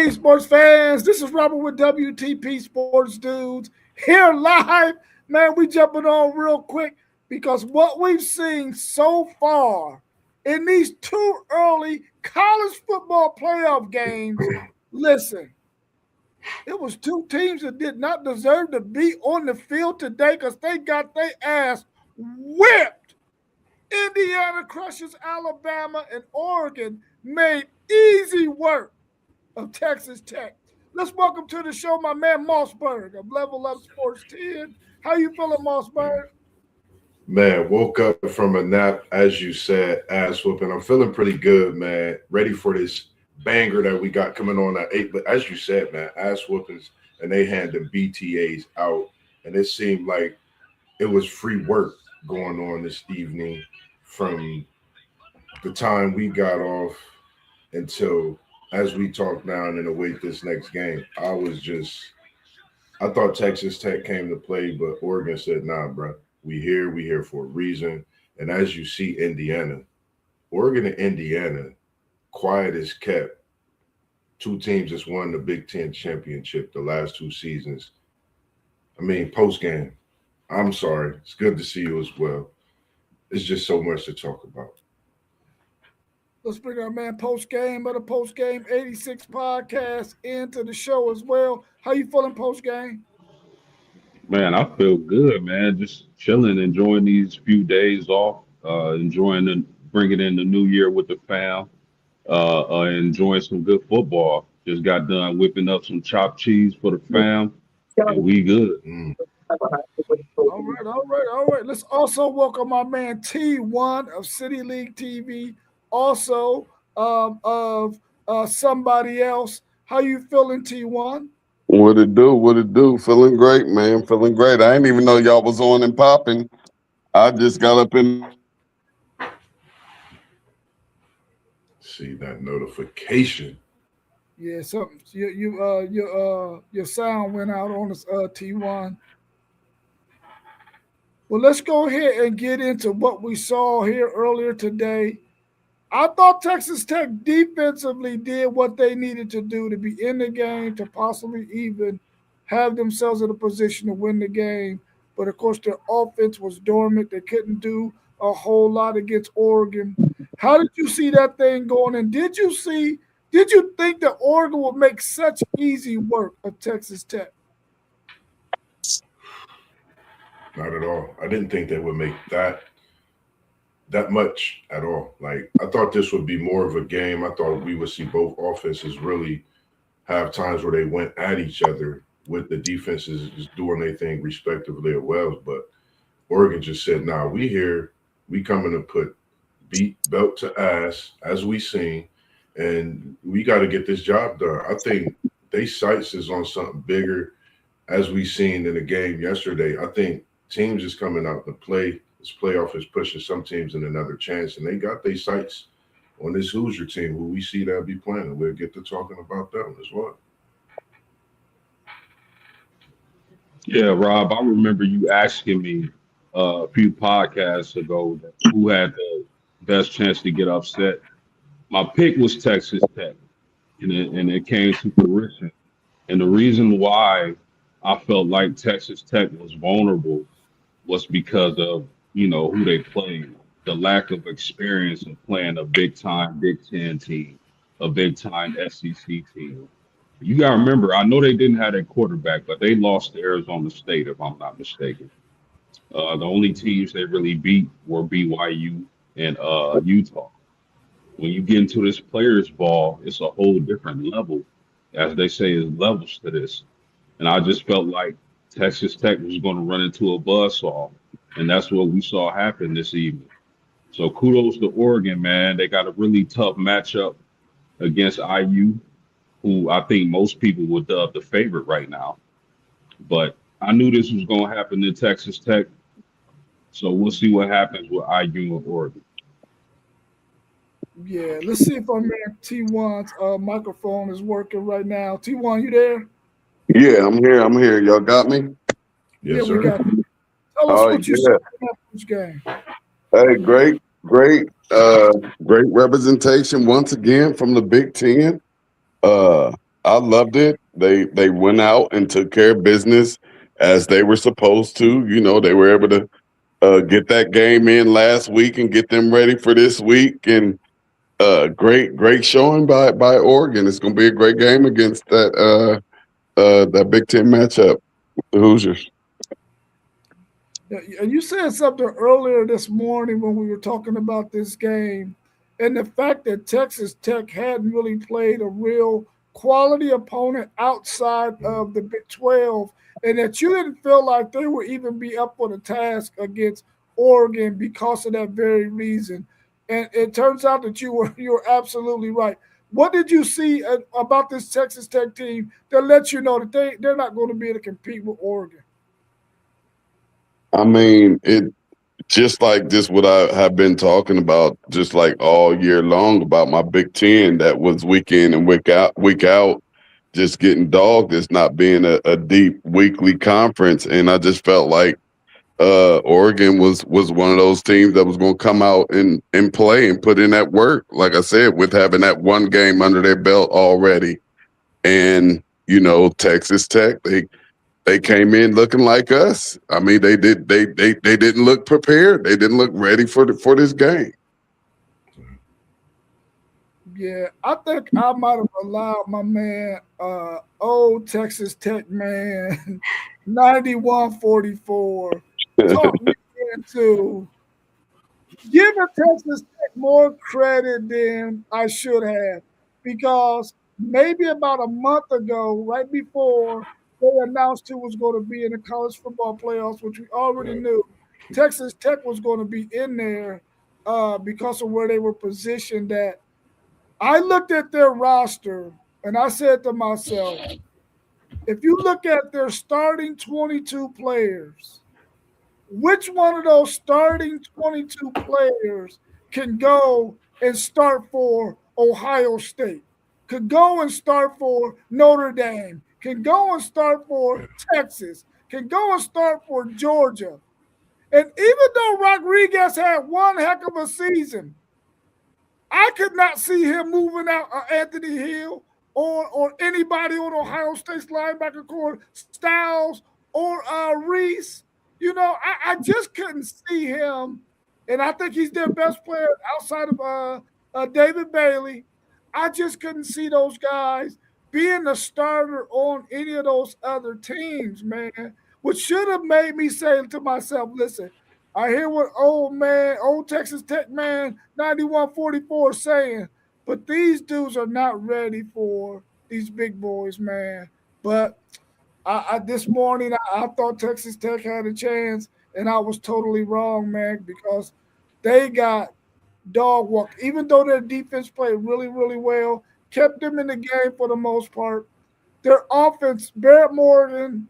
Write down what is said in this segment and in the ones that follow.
Hey, sports fans, this is Robert with WTP Sports Dudes here live. Man, we jumping on real quick because what we've seen so far in these two early college football playoff games, listen, it was two teams that did not deserve to be on the field today because they got their ass whipped. Indiana crushes Alabama and Oregon made easy work of Texas Tech. Let's welcome to the show my man Mossberg of Level Up Sports 10. How you feeling, Mossberg? Man, woke up from a nap, as you said, ass whooping. I'm feeling pretty good, man. Ready for this banger that we got coming on at 8. But as you said, man, ass whoopings, and they had the BTAs out. And it seemed like it was free work going on this evening from the time we got off until as we talk now and await this next game. I thought Texas Tech came to play, but Oregon said, nah, bro, we here for a reason. And as you see, Oregon and Indiana, quiet as kept. Two teams that's won the Big Ten championship the last two seasons. I mean, post-game, I'm sorry. It's good to see you as well. It's just so much to talk about. Let's bring our man post-game of the post-game 86 podcast into the show as well. How you feeling post-game? Man, I feel good, man. Just chilling, enjoying these few days off, enjoying bringing in the new year with the fam, enjoying some good football. Just got done whipping up some chopped cheese for the fam, and we good. All right. Let's also welcome our man T1 of City League TV, also of somebody else. How you feeling, T1? What it do? What it do? Feeling great, man. Feeling great. I didn't even know y'all was on and popping. I just got up in. See that notification. Yeah, something. Your sound went out on us, T1. Well, let's go ahead and get into what we saw here earlier today. I thought Texas Tech defensively did what they needed to do to be in the game, to possibly even have themselves in a position to win the game. But of course, their offense was dormant. They couldn't do a whole lot against Oregon. How did you see that thing going? And did you think that Oregon would make such easy work of Texas Tech? Not at all. I didn't think they would make that much at all. Like, I thought this would be more of a game. I thought we would see both offenses really have times where they went at each other with the defenses just doing their thing respectively as well. But Oregon just said, nah, we here. We coming to put beat belt to ass, as we seen, and we got to get this job done. I think they sights is on something bigger, as we seen in the game yesterday. I think teams is coming out to play. This playoff is pushing some teams in another chance, and they got their sights on this Hoosier team, who we see that be playing. We'll get to talking about them as well. Yeah, Rob, I remember you asking me a few podcasts ago who had the best chance to get upset. My pick was Texas Tech, and it came to fruition. And the reason why I felt like Texas Tech was vulnerable was because of who they played, the lack of experience of playing a big-time Big Ten team, a big-time SEC team. You got to remember, I know they didn't have their quarterback, but they lost to Arizona State, if I'm not mistaken. The only teams they really beat were BYU and Utah. When you get into this players' ball, it's a whole different level. As they say, is levels to this. And I just felt like Texas Tech was going to run into a buzzsaw. And that's what we saw happen this evening. So kudos to Oregon, man. They got a really tough matchup against IU, who I think most people would dub the favorite right now. But I knew this was going to happen in Texas Tech. So we'll see what happens with IU and Oregon. Yeah, let's see if our man T1's microphone is working right now. T1, you there? Yeah, I'm here. I'm here. Y'all got me? Yes, We sir. got you. Tell us what you saw in this game. Hey, great representation once again from the Big Ten. I loved it. They went out and took care of business as they were supposed to. You know, they were able to get that game in last week and get them ready for this week. And great showing by Oregon. It's going to be a great game against that Big Ten matchup with the Hoosiers. Yeah, and you said something earlier this morning when we were talking about this game, and the fact that Texas Tech hadn't really played a real quality opponent outside of the Big 12, and that you didn't feel like they would even be up for the task against Oregon because of that very reason. And it turns out that you were absolutely right. What did you see about this Texas Tech team that lets you know that they're not going to be able to compete with Oregon? I mean, it just like this what I have been talking about just like all year long about my Big Ten that was week in and week out, just getting dogged as not being a deep weekly conference. And I just felt like Oregon was one of those teams that was going to come out and play and put in that work. Like I said, with having that one game under their belt already, and Texas Tech, they came in looking like us. I mean, they didn't look prepared. They didn't look ready for this game. Yeah, I think I might have allowed my man, old Texas Tech man, 9144, talk me into giving Texas Tech more credit than I should have, because maybe about a month ago, right before they announced who was going to be in the college football playoffs, which we already knew, Texas Tech was going to be in there because of where they were positioned at. I looked at their roster and I said to myself, if you look at their starting 22 players, which one of those starting 22 players can go and start for Ohio State, could go and start for Notre Dame, can go and start for Texas, can go and start for Georgia? And even though Rodriguez had one heck of a season, I could not see him moving out Anthony Hill or anybody on Ohio State's linebacker core, Styles or Reese. I just couldn't see him, and I think he's their best player outside of David Bailey. I just couldn't see those guys being the starter on any of those other teams, man, which should have made me say to myself, listen, I hear what old Texas Tech man 9144 saying, but these dudes are not ready for these big boys, man. But this morning I thought Texas Tech had a chance, and I was totally wrong, man, because they got dog walked. Even though their defense played really, really well, kept them in the game for the most part. Their offense, Barrett Morgan,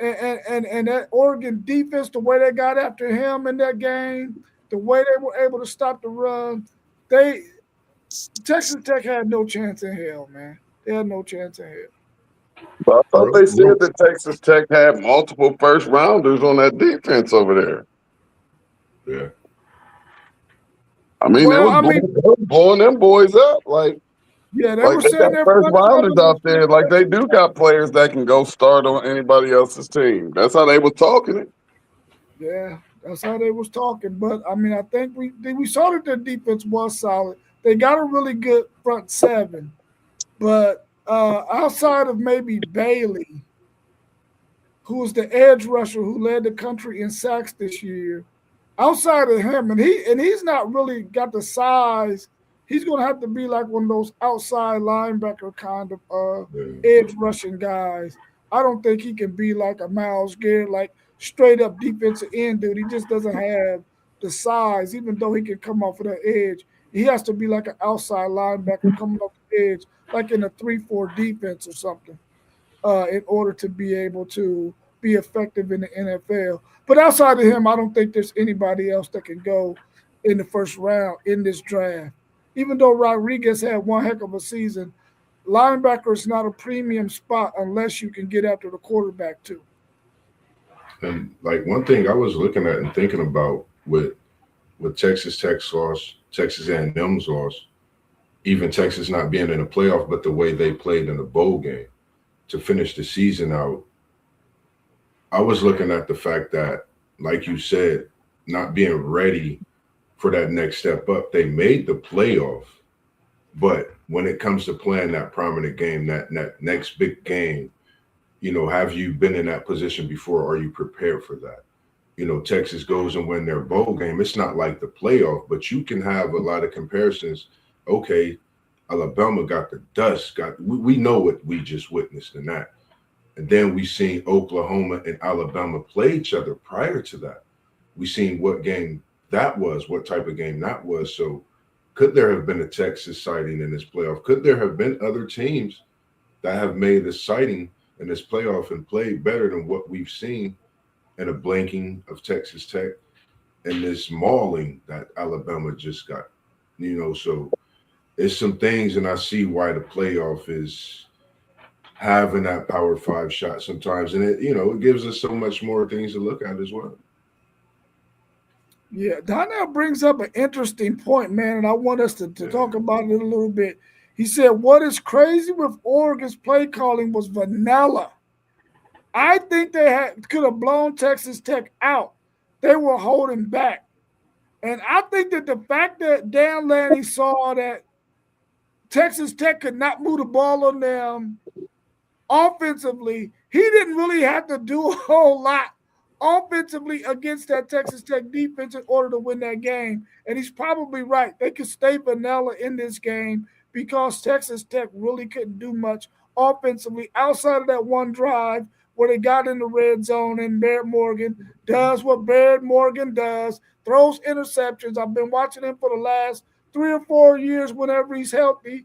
and that Oregon defense, the way they got after him in that game, the way they were able to stop the run, they Texas Tech had no chance in hell, man. They had no chance in hell. But I thought they said that Texas Tech had multiple first rounders on that defense over there. Yeah. I mean, they were blowing them boys up. Yeah, they like were they saying got their first front rounders seven out there. Like they do got players that can go start on anybody else's team. That's how they were talking it. Yeah, that's how they was talking. But I mean, I think we saw that their defense was solid. They got a really good front seven, but outside of maybe Bailey, who was the edge rusher who led the country in sacks this year, outside of him, and he's not really got the size. He's going to have to be like one of those outside linebacker kind of edge rushing guys. I don't think he can be like a Myles Garrett, like straight up defensive end dude. He just doesn't have the size, even though he can come off of that edge. He has to be like an outside linebacker coming off the edge, like in a 3-4 defense or something, in order to be able to be effective in the NFL. But outside of him, I don't think there's anybody else that can go in the first round in this draft. Even though Rodriguez had one heck of a season, linebacker is not a premium spot unless you can get after the quarterback too. And like one thing I was looking at and thinking about with Texas Tech's loss, Texas A&M's loss, even Texas not being in a playoff, but the way they played in the bowl game to finish the season out, I was looking at the fact that, like you said, not being ready for that next step up. They made the playoff, but when it comes to playing that prominent game, that next big game, have you been in that position before? Are you prepared for that? Texas goes and win their bowl game. It's not like the playoff, but you can have a lot of comparisons. Okay, Alabama got the dust. We know what we just witnessed in that. And then we seen Oklahoma and Alabama play each other prior to that. We seen what game that was, what type of game that was. So could there have been a Texas sighting in this playoff? Could there have been other teams that have made a sighting in this playoff and played better than what we've seen in a blanking of Texas Tech and this mauling that Alabama just got? So it's some things, and I see why the playoff is having that power five shot sometimes, and it gives us so much more things to look at as well. Yeah, Donnell brings up an interesting point, man, and I want us to talk about it a little bit. He said, what is crazy with Oregon's play calling was vanilla. I think they could have blown Texas Tech out. They were holding back. And I think that the fact that Dan Lanning saw that Texas Tech could not move the ball on them offensively, he didn't really have to do a whole lot offensively against that Texas Tech defense in order to win that game. And he's probably right. They could stay vanilla in this game because Texas Tech really couldn't do much offensively outside of that one drive where they got in the red zone and Barrett Morgan does what Barrett Morgan does, throws interceptions. I've been watching him for the last 3 or 4 years whenever he's healthy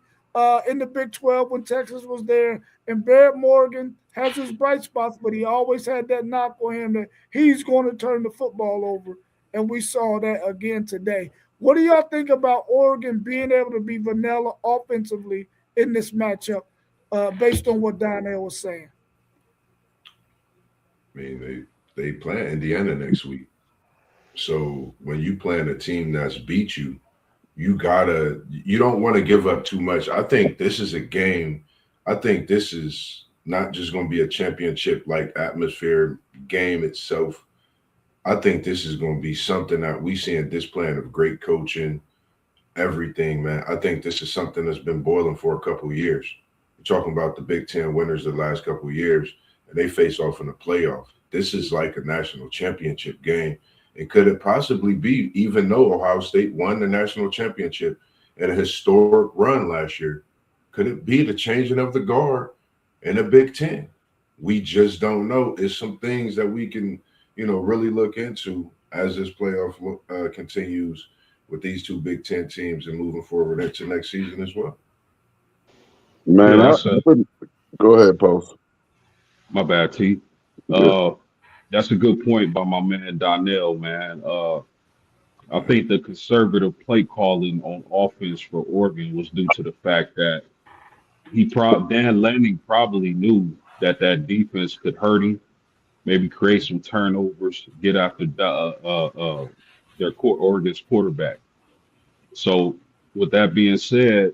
in the Big 12 when Texas was there. And Barrett Morgan has his bright spots, but he always had that knock on him that he's going to turn the football over. And we saw that again today. What do y'all think about Oregon being able to be vanilla offensively in this matchup based on what Donnell was saying? I mean, they play Indiana next week. So when you playing a team that's beat you, you don't want to give up too much. I think this is a game. I think this is not just going to be a championship like atmosphere game itself. I think this is going to be something that we see in this plan of great coaching, everything, man. I think this is something that's been boiling for a couple of years. We're talking about the Big Ten winners the last couple of years, and they face off in the playoff. This is like a national championship game. And could it possibly be, even though Ohio State won the national championship in a historic run last year, could it be the changing of the guard in the Big Ten? We just don't know. It's some things that we can, really look into as this playoff continues with these two Big Ten teams and moving forward into next season as well. Man, Yeah, that's a go ahead, Post. my bad, T. Good. That's a good point by my man Donnell, man. I think the conservative play calling on offense for Oregon was due to the fact that Dan Lanning probably knew that defense could hurt him, maybe create some turnovers, get after Oregon's quarterback. So with that being said,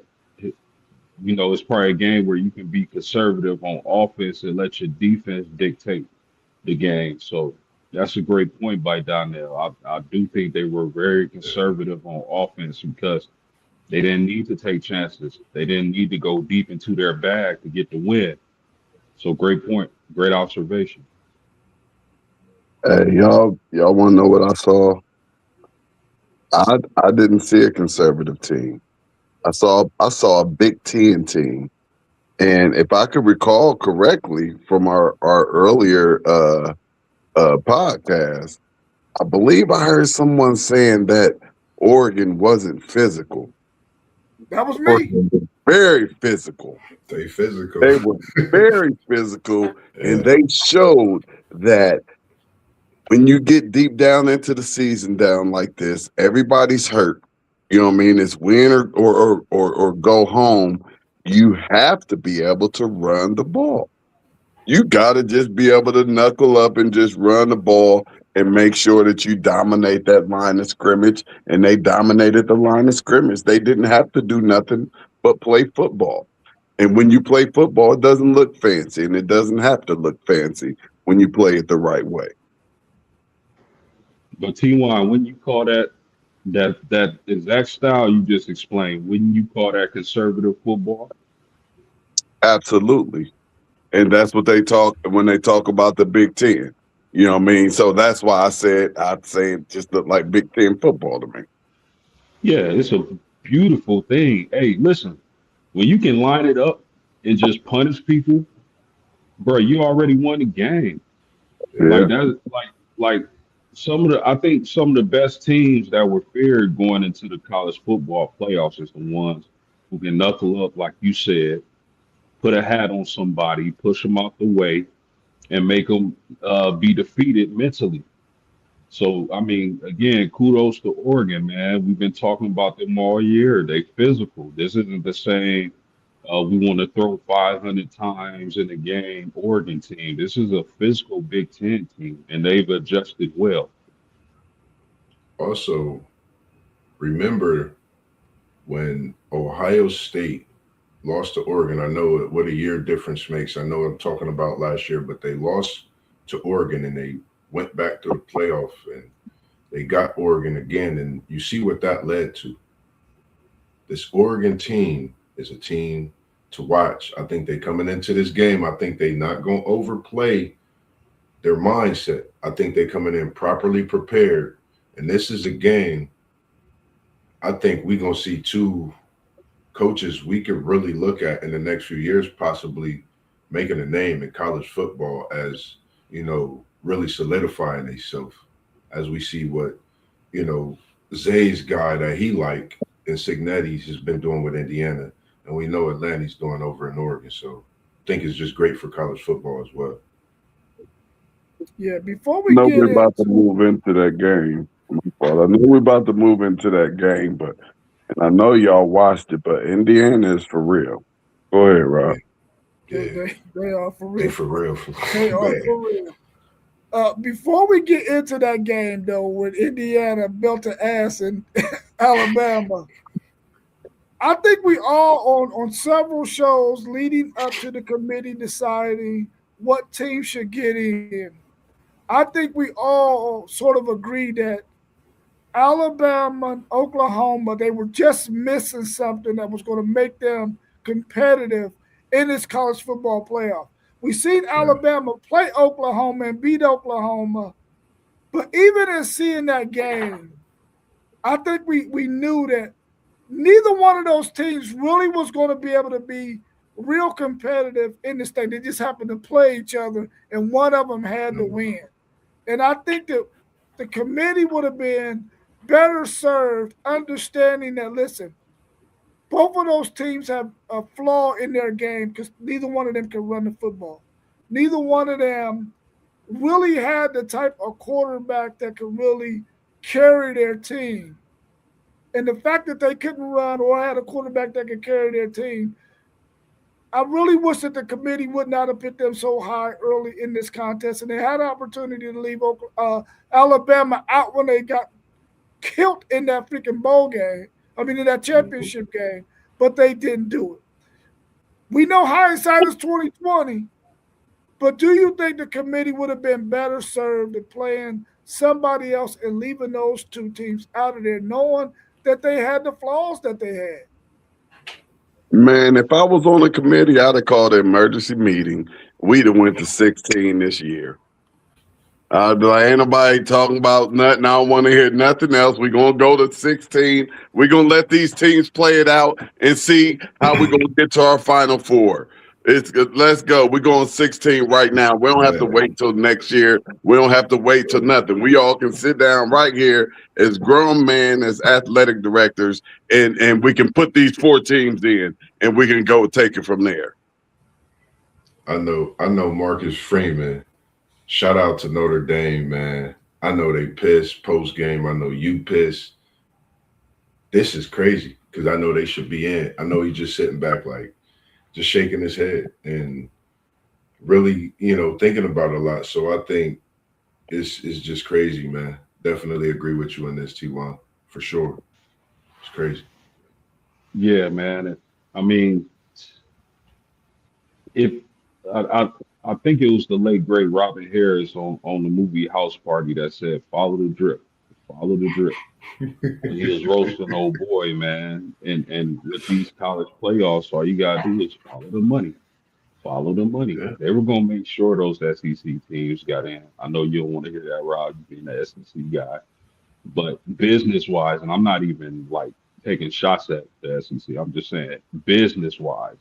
it's probably a game where you can be conservative on offense and let your defense dictate the game. So that's a great point by Donnell. I do think they were very conservative on offense because they didn't need to take chances. They didn't need to go deep into their bag to get the win. So great point. Great observation. Hey, y'all want to know what I saw? I didn't see a conservative team. I saw a Big Ten team, and if I could recall correctly from our earlier podcast, I believe I heard someone saying that Oregon wasn't physical. That was me. Oregon was very physical. They physical. They were very physical, and Yeah. they showed that when you get deep down into the season down like this, everybody's hurt. You know what I mean? It's win or go home. You have to be able to run the ball. You got to just be able to knuckle up and just run the ball and make sure that you dominate that line of scrimmage. And they dominated the line of scrimmage. They didn't have to do nothing but play football. And when you play football, it doesn't look fancy, and it doesn't have to look fancy when you play it the right way. But T1, when you call that exact style you just explained, wouldn't you call that conservative football? Absolutely. And that's what they talk when they talk about the Big Ten. You know what I mean? So that's why I'd say it just looked like Big Ten football to me. Yeah, it's a beautiful thing. Hey, listen, when you can line it up and just punish people, bro, you already won the game. Yeah. Yeah. Like that, like some of the I think some of the best teams that were feared going into the college football playoffs is the ones who can knuckle up, like you said, put a hat on somebody, push them out the way, and make them be defeated mentally. So I mean, again, kudos to Oregon, man. We've been talking about them all year. They physical. This isn't the same. We want to throw 500 times in a game. Oregon team. This is a physical Big Ten team, and they've adjusted well. Also, remember when Ohio State lost to Oregon. I know what a year difference makes. I know I'm talking about last year, but they lost to Oregon and they went back to the playoff and they got Oregon again. And you see what that led to. This Oregon team is a team to watch. I think they coming into this game. I think they not gonna overplay their mindset. I think they coming in properly prepared. And this is a game. I think we're gonna see two coaches we could really look at in the next few years, possibly making a name in college football as, really solidifying themselves as we see what, you know, Zay's guy that he like and Signetti's has been doing with Indiana. And we know Atlanta's doing over in Oregon. So I think it's just great for college football as well. Yeah, before I we know get we're about to into move into that game. Well, I know we're about to move into that game, but and I know y'all watched it, but Indiana is for real. Go ahead, Rob. Yeah, they, yeah. they, they are for They real. for real. They are Man. for real. Before we get into that game, though, with Indiana built an ass in Alabama, I think we all on several shows leading up to the committee deciding what team should get in. I think we all sort of agreed that Alabama and Oklahoma, they were just missing something that was going to make them competitive in this college football playoff. We seen Yeah. Alabama play Oklahoma and beat Oklahoma, but even in seeing that game, I think we knew that neither one of those teams really was going to be able to be real competitive in this thing. They just happened to play each other, and one of them had to No. win. And I think that the committee would have been better served understanding that, listen, both of those teams have a flaw in their game because neither one of them can run the football. Neither one of them really had the type of quarterback that could really carry their team. And the fact that they couldn't run or had a quarterback that could carry their team, I really wish that the committee would not have put them so high early in this contest. And they had an opportunity to leave Alabama out when they got killed in that freaking bowl game. I mean, in that Mhm. championship game, but they didn't do it. We know hindsight is 2020, but do you think the committee would have been better served in playing somebody else and leaving those two teams out of there, knowing that they had the flaws that they had? Man, if I was on the committee, I'd have called an emergency meeting. We'd have went to 16 this year. I'd be like, ain't nobody talking about nothing. I don't want to hear nothing else. We're going to go to 16. We're going to let these teams play it out and see how we're going to get to our Final Four. Let's go. We're going 16 right now. We don't have to Man, wait till next year. We don't have to wait till nothing. We all can sit down right here as grown men, as athletic directors, and we can put these four teams in, and we can go take it from there. I know Marcus Freeman. Shout out to Notre Dame, man. I know they pissed post game. I know you pissed. This is crazy because I know they should be in. I know he's just sitting back, like just shaking his head and really, thinking about it a lot. So I think it's just crazy, man. Definitely agree with you on this, T1, for sure. It's crazy. Yeah, man. I mean, if I, I I think it was the late great Robin Harris on the movie House Party that said, "Follow the drip, follow the drip." When he was roasting old boy, man, and with these college playoffs, all you gotta do is follow the money. Follow the money. Yeah, They were gonna make sure those SEC teams got in. I know you don't want to hear that, Rob, you being the SEC guy, but business wise, and I'm not even like taking shots at the SEC. I'm just saying business wise,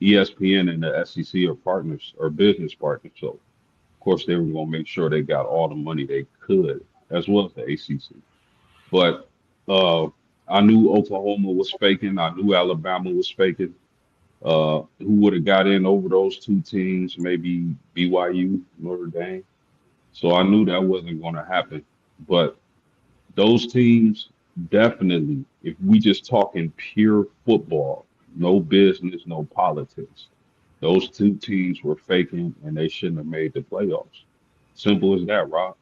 ESPN and the SEC are partners or business partners. So of course they were gonna make sure they got all the money they could, as well as the ACC. But uh, I knew Oklahoma was faking. I knew Alabama was faking. Who would have got in over those two teams? Maybe BYU, Notre Dame. So I knew that wasn't going to happen. But those teams definitely, if we just talking pure football, no business, no politics, those two teams were faking and they shouldn't have made the playoffs. Simple as that, Rob.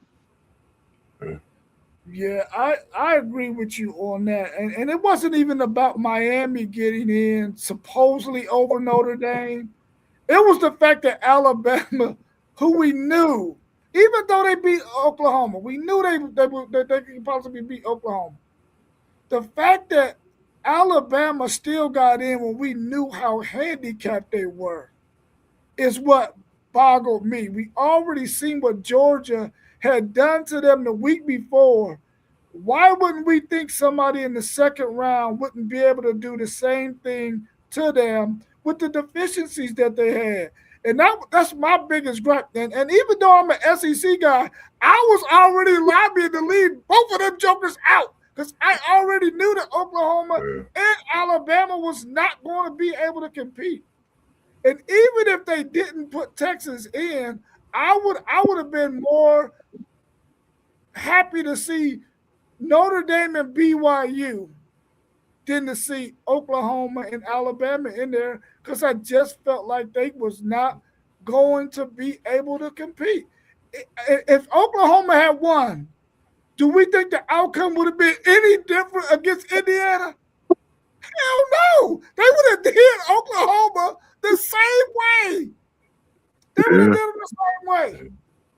yeah, Yeah, I agree with you on that. And it wasn't even about Miami getting in supposedly over Notre Dame. It was the fact that Alabama, who we knew, even though they beat Oklahoma, we knew they could possibly beat Oklahoma. The fact that Alabama still got in when we knew how handicapped they were is what boggled me. We already seen what Georgia had done to them the week before. Why wouldn't we think somebody in the second round wouldn't be able to do the same thing to them with the deficiencies that they had? And that's my biggest gripe. And even though I'm an SEC guy, I was already lobbying to leave both of them jokers out because I already knew that Oklahoma yeah. and Alabama was not going to be able to compete. And even if they didn't put Texas in, I would have been more happy to see Notre Dame and BYU than to see Oklahoma and Alabama in there because I just felt like they was not going to be able to compete. If Oklahoma had won, do we think the outcome would have been any different against Indiana? Hell no. They would have hit Oklahoma the same way. They would have Yeah. done it the same way.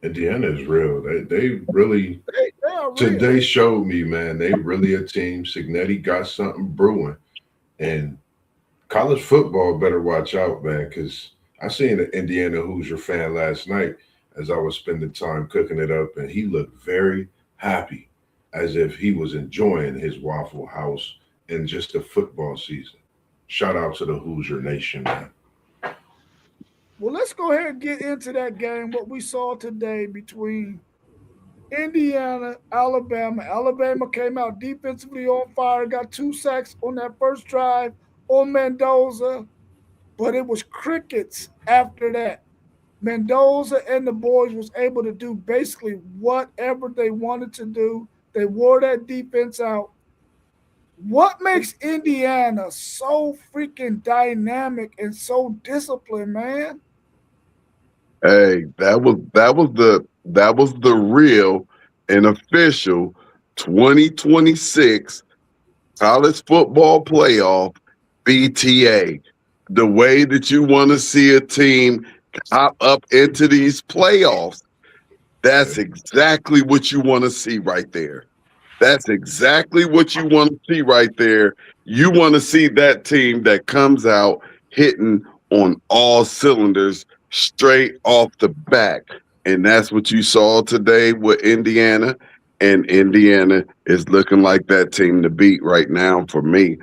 Indiana is real. They really They are today real. showed me, man. They really a team. Signetti got something brewing, and college football better watch out, man. Because I seen an Indiana Hoosier fan last night as I was spending time cooking it up, and he looked very happy, as if he was enjoying his Waffle House and just the football season. Shout out to the Hoosier Nation, man. Well, let's go ahead and get into that game. What we saw today between Indiana, Alabama. Alabama came out defensively on fire, got 2 sacks on that first drive on Mendoza, but it was crickets after that. Mendoza and the boys was able to do basically whatever they wanted to do. They wore that defense out. What makes Indiana so freaking dynamic and so disciplined, man? Hey, that was the real and official 2026 college football playoff BTA. The way that you want to see a team hop up into these playoffs, Yeah, that's exactly what you want to see right there. That's exactly what you want to see right there. You want to see that team that comes out hitting on all cylinders straight off the back. And that's what you saw today with Indiana. And Indiana is looking like that team to beat right now for me.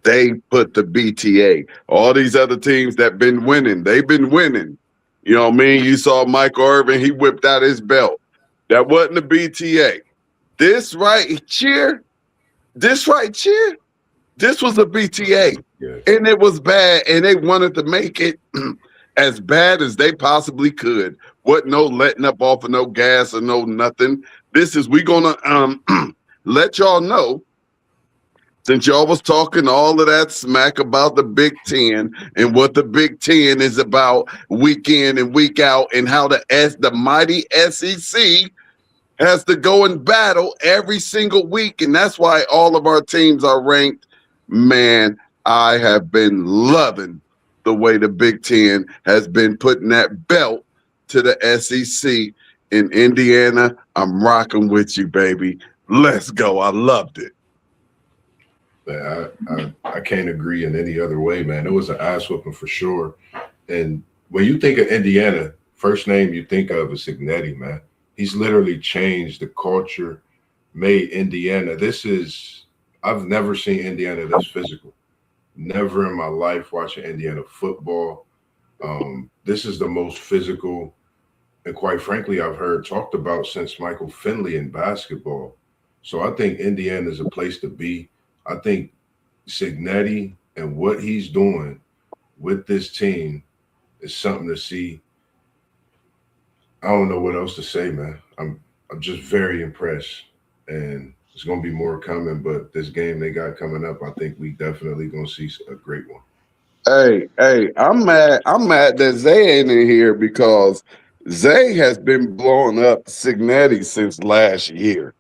They put the BTA. All these other teams that been winning, they've been winning. You know what I mean? You saw Michael Irvin, he whipped out his belt. That wasn't the BTA. This right here, this right here, this was a BTA. yes. And it was bad. And they wanted to make it as bad as they possibly could. What no letting up off of no gas or no nothing. This is we gonna let y'all know, since y'all was talking all of that smack about the Big Ten and what the Big Ten is about week in and week out, and how the mighty SEC has to go and battle every single week. And that's why all of our teams are ranked. Man, I have been loving the way the Big Ten has been putting that belt to the SEC in Indiana. I'm rocking with you, baby. Let's go. I loved it. Man, I can't agree in any other way, man. It was an ass whooping for sure. And when you think of Indiana, first name you think of is Signetti, man. He's literally changed the culture, made Indiana. I've never seen Indiana this physical. Never in my life watching Indiana football. This is the most physical, and quite frankly, I've heard talked about since Michael Finley in basketball. So I think Indiana is a place to be. I think Signetti and what he's doing with this team is something to see. I don't know what else to say, man. I'm just very impressed, and there's gonna be more coming. But this game they got coming up, I think we definitely gonna see a great one. Hey, I'm mad. I'm mad that Zay ain't in here because Zay has been blowing up Signetti since last year.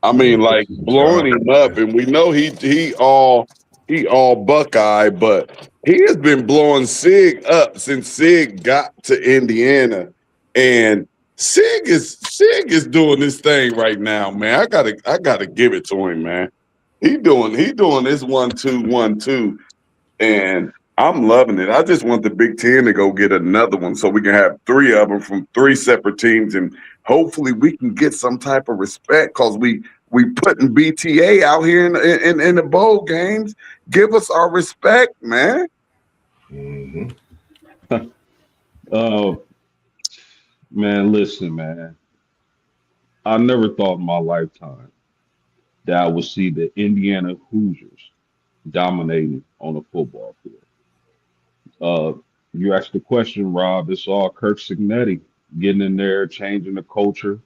I Yeah, mean, he like did his blowing job, him up, man. and we know he all Buckeye, but he has been blowing Sig up since Sig got to Indiana, and Sig is doing this thing right now, man. I gotta give it to him, man. He doing this 1-2, 1-2, and I'm loving it. I just want the Big Ten to go get another one so we can have three of them from three separate teams, and hopefully we can get some type of respect because we putting BTA out here in the bowl games. Give us our respect, man. Hmm. Uh, man, listen, man. I never thought in my lifetime that I would see the Indiana Hoosiers dominating on a football field. Uh, you asked the question, Rob. It's all Kirk Signetti getting in there, changing the culture,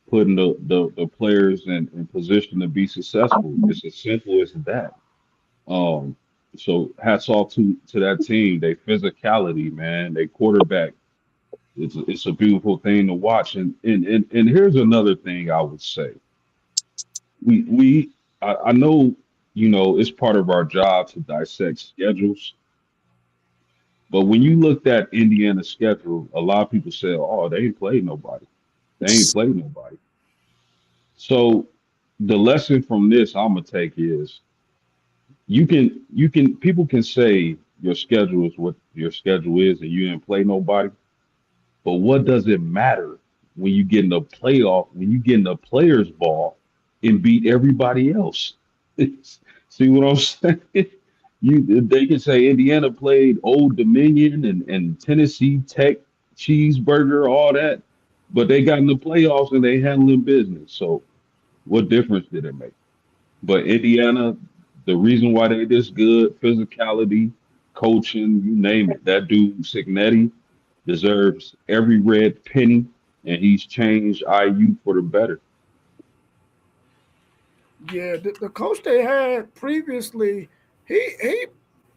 putting the players in position to be successful. It's as simple as that. Um, so hats off to that team. They physicality, man. They quarterback. It's a beautiful thing to watch. And here's another thing I would say. I know it's part of our job to dissect schedules, but when you looked at Indiana's schedule, a lot of people say, "Oh, they ain't played nobody. They ain't played nobody." So the lesson from this I'm gonna take is you can people can say your schedule is what your schedule is and you didn't play nobody, but what does it matter when you get in the playoff, when you get in the players ball and beat everybody else? See what I'm saying? They can say Indiana played Old Dominion and Tennessee Tech cheeseburger, all that, but they got in the playoffs and they handling business. So what difference did it make? But Indiana, the reason why they this good, physicality, coaching, you name it. That dude Signetti deserves every red penny, and he's changed IU for the better. Yeah, the coach they had previously, he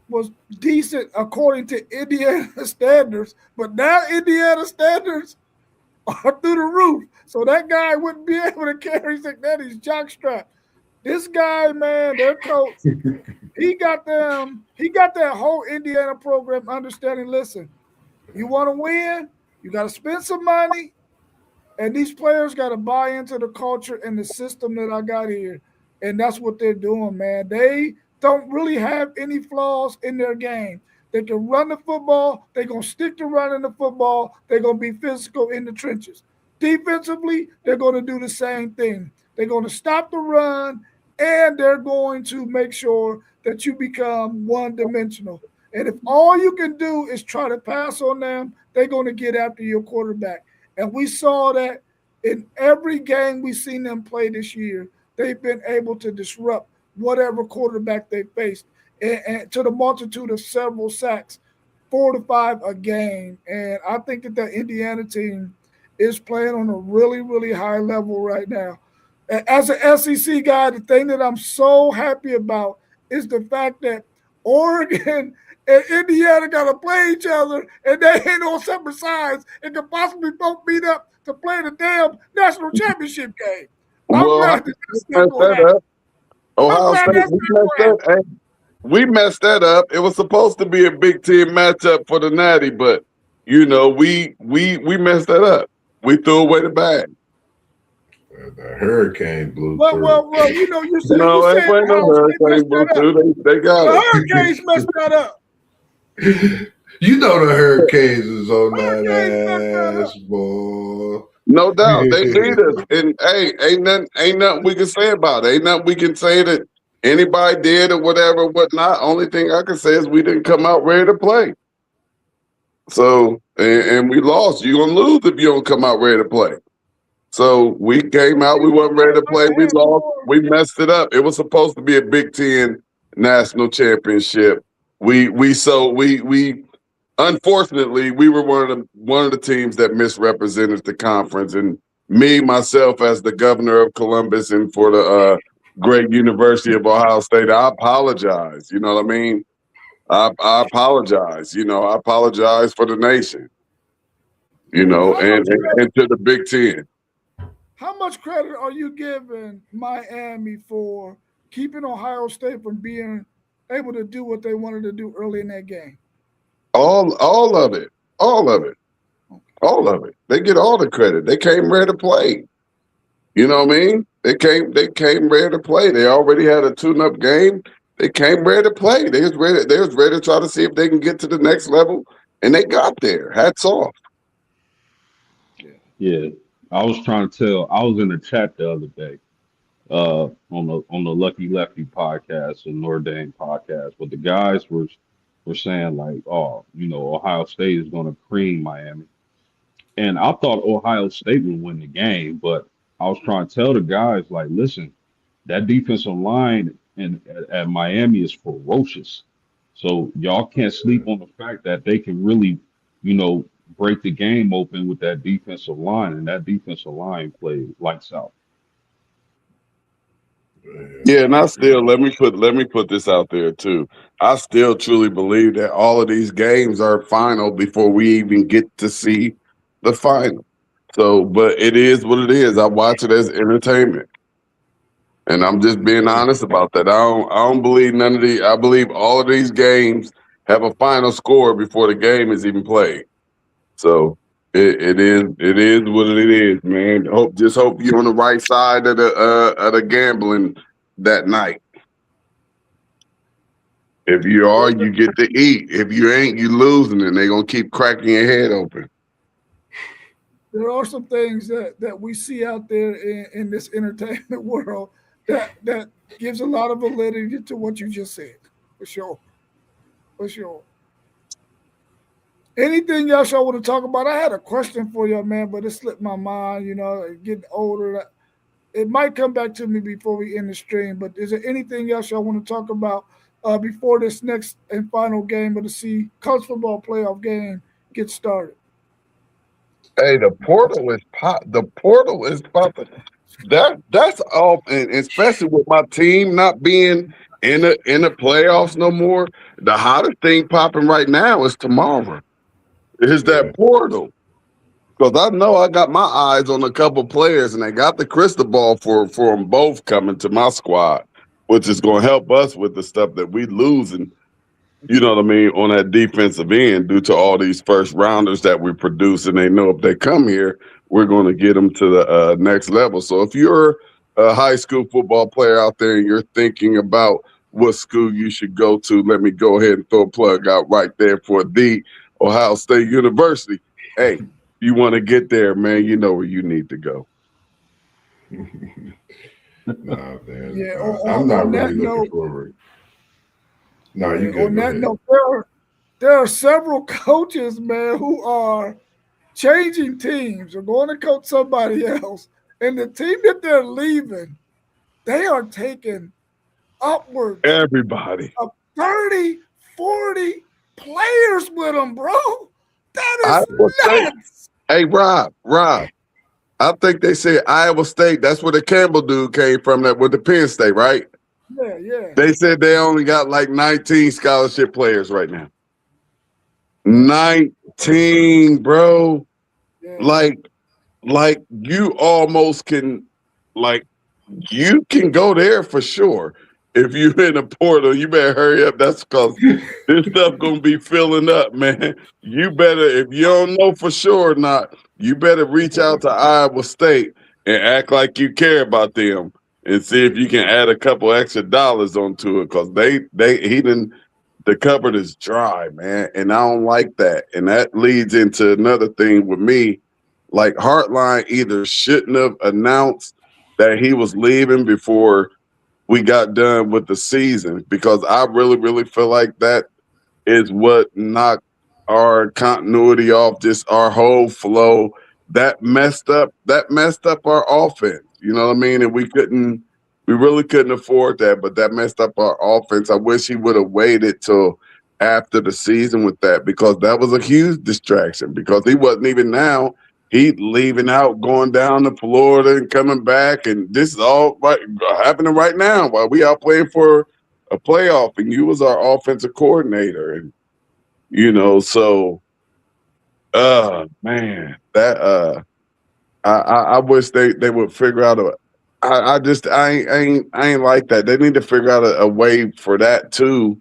was decent according to Indiana standards, but now Indiana standards are through the roof. So that guy wouldn't be able to carry Cignetti's jockstrap. This guy, man, their coach, he got that whole Indiana program understanding. Listen, you want to win, you got to spend some money, and these players got to buy into the culture and the system that I got here. And that's what they're doing, man. They don't really have any flaws in their game. They can run the football. They're going to stick to running the football. They're going to be physical in the trenches. Defensively, they're going to do the same thing. They're going to stop the run, and they're going to make sure that you become one dimensional. And if all you can do is try to pass on them, they're going to get after your quarterback. And we saw that in every game we've seen them play this year. They've been able to disrupt whatever quarterback they faced, and to the multitude of several sacks, 4 to 5 a game. And I think that the Indiana team is playing on a really, really high level right now. As an SEC guy, the thing that I'm so happy about is the fact that Oregon and Indiana got to play each other, and they ain't on separate sides and could possibly both meet up to play the damn national championship game. I'm Well, glad that that's we not messed going to that happen. up. I'm Ohio glad State, that's we not messed going to happen. that. Hey, we messed that up. It was supposed to be a Big Ten matchup for the Natty, but we messed that up. We threw away the bag. The hurricane blew Well, through. you know, you No, it said wasn't no Ohio State messed hurricane blew that up. through. They got The it. Hurricanes messed that up. You know the Hurricanes is on Hurricanes messed that that up. ass, boy. No doubt, they beat us. And hey, ain't nothing we can say about it. Ain't nothing we can say that anybody did or whatever, whatnot. Only thing I can say is we didn't come out ready to play. So, and we lost. You're gonna lose if you don't come out ready to play. So we came out, we weren't ready to play. We lost. We messed it up. It was supposed to be a Big Ten national championship. We unfortunately we were one of the teams that misrepresented the conference. And me, myself, as the governor of Columbus and for the great University of Ohio State, I apologize. You know what I mean? I apologize. I apologize for the nation. And to the Big Ten. How much credit are you giving Miami for keeping Ohio State from being able to do what they wanted to do early in that game? All of it. All of it. All of it. They get all the credit. They came ready to play. You know what I mean? They came ready to play. They already had a tune-up game. They came ready to play. They was ready to try to see if they can get to the next level. And they got there. Hats off. Yeah. I was trying to tell. I was in the chat the other day, on the Lucky Lefty podcast and Notre Dame podcast, but the guys were saying like, oh, Ohio State is going to cream Miami, and I thought Ohio State would win the game, but I was trying to tell the guys like, listen, that defensive line at Miami is ferocious, so y'all can't sleep on the fact that they can really, you know, break the game open with that defensive line, and that defensive line played lights out. Yeah, and I still let me put this out there too. I still truly believe that all of these games are final before we even get to see the final. So, but it is what it is. I watch it as entertainment, and I'm just being honest about that. I don't believe none of the. I believe all of these games have a final score before the game is even played. So it is what it is, man. Hope you're on the right side of the gambling that night. If you are, you get to eat. If you ain't, you losing, and they're gonna keep cracking your head open. There are some things that we see out there in this entertainment world that gives a lot of validity to what you just said, for sure. For sure. Anything else y'all want to talk about? I had a question for you, man, but it slipped my mind. Getting older, it might come back to me before we end the stream. But is there anything else y'all want to talk about before this next and final game of the college football playoff game gets started? Hey, the portal is pop. The portal is popping. That's all, and especially with my team not being in the playoffs no more. The hottest thing popping right now is tomorrow. Is that portal? Because I know I got my eyes on a couple players, and I got the crystal ball for them both coming to my squad, which is going to help us with the stuff that we losing. You know what I mean, on that defensive end, due to all these first rounders that we produce, and they know if they come here, we're going to get them to the next level. So if you're a high school football player out there and you're thinking about what school you should go to, let me go ahead and throw a plug out right there for the Ohio State University. Hey, you want to get there, man, you know where you need to go. Nah, man. Yeah, I'm not really looking forward. No, you good. On that note, there are several coaches, man, who are changing teams or going to coach somebody else. And the team that they're leaving, they are taking upwards Everybody. of 30, 40 players with them, bro. That is nuts. Hey, Rob, I think they said Iowa State, that's where the Campbell dude came from, that with the Penn State, right? Yeah. They said they only got like 19 scholarship players right now. 19, bro. Yeah. Like you almost can, like, you can go there for sure. if you in a portal, you better hurry up. That's because this stuff gonna be filling up, man. You better, if you don't know for sure or not, you better reach out to Iowa State and act like you care about them and see if you can add a couple extra dollars onto it. Cause he didn't, the cupboard is dry, man. And I don't like that. And that leads into another thing with me. Like Hartline either shouldn't have announced that he was leaving before we got done with the season, because I really, really feel like that is what knocked our continuity off, just our whole flow. That messed up our offense. You know what I mean? And we really couldn't afford that, but that messed up our offense. I wish he would have waited till after the season with that, because that was a huge distraction, because he wasn't even now. He leaving out, going down to Florida and coming back, and this is all happening right now while we out playing for a playoff, and you was our offensive coordinator, and so man, that I wish they would figure out a. I ain't like that. They need to figure out a way for that too.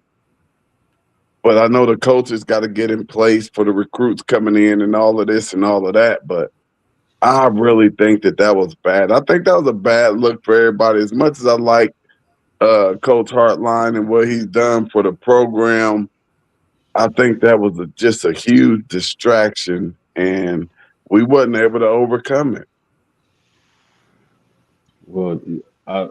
But I know the coaches got to get in place for the recruits coming in and all of this and all of that. But I really think that was bad. I think that was a bad look for everybody. As much as I like Coach Hartline and what he's done for the program, I think that was just a huge distraction, and we wasn't able to overcome it. Well, I,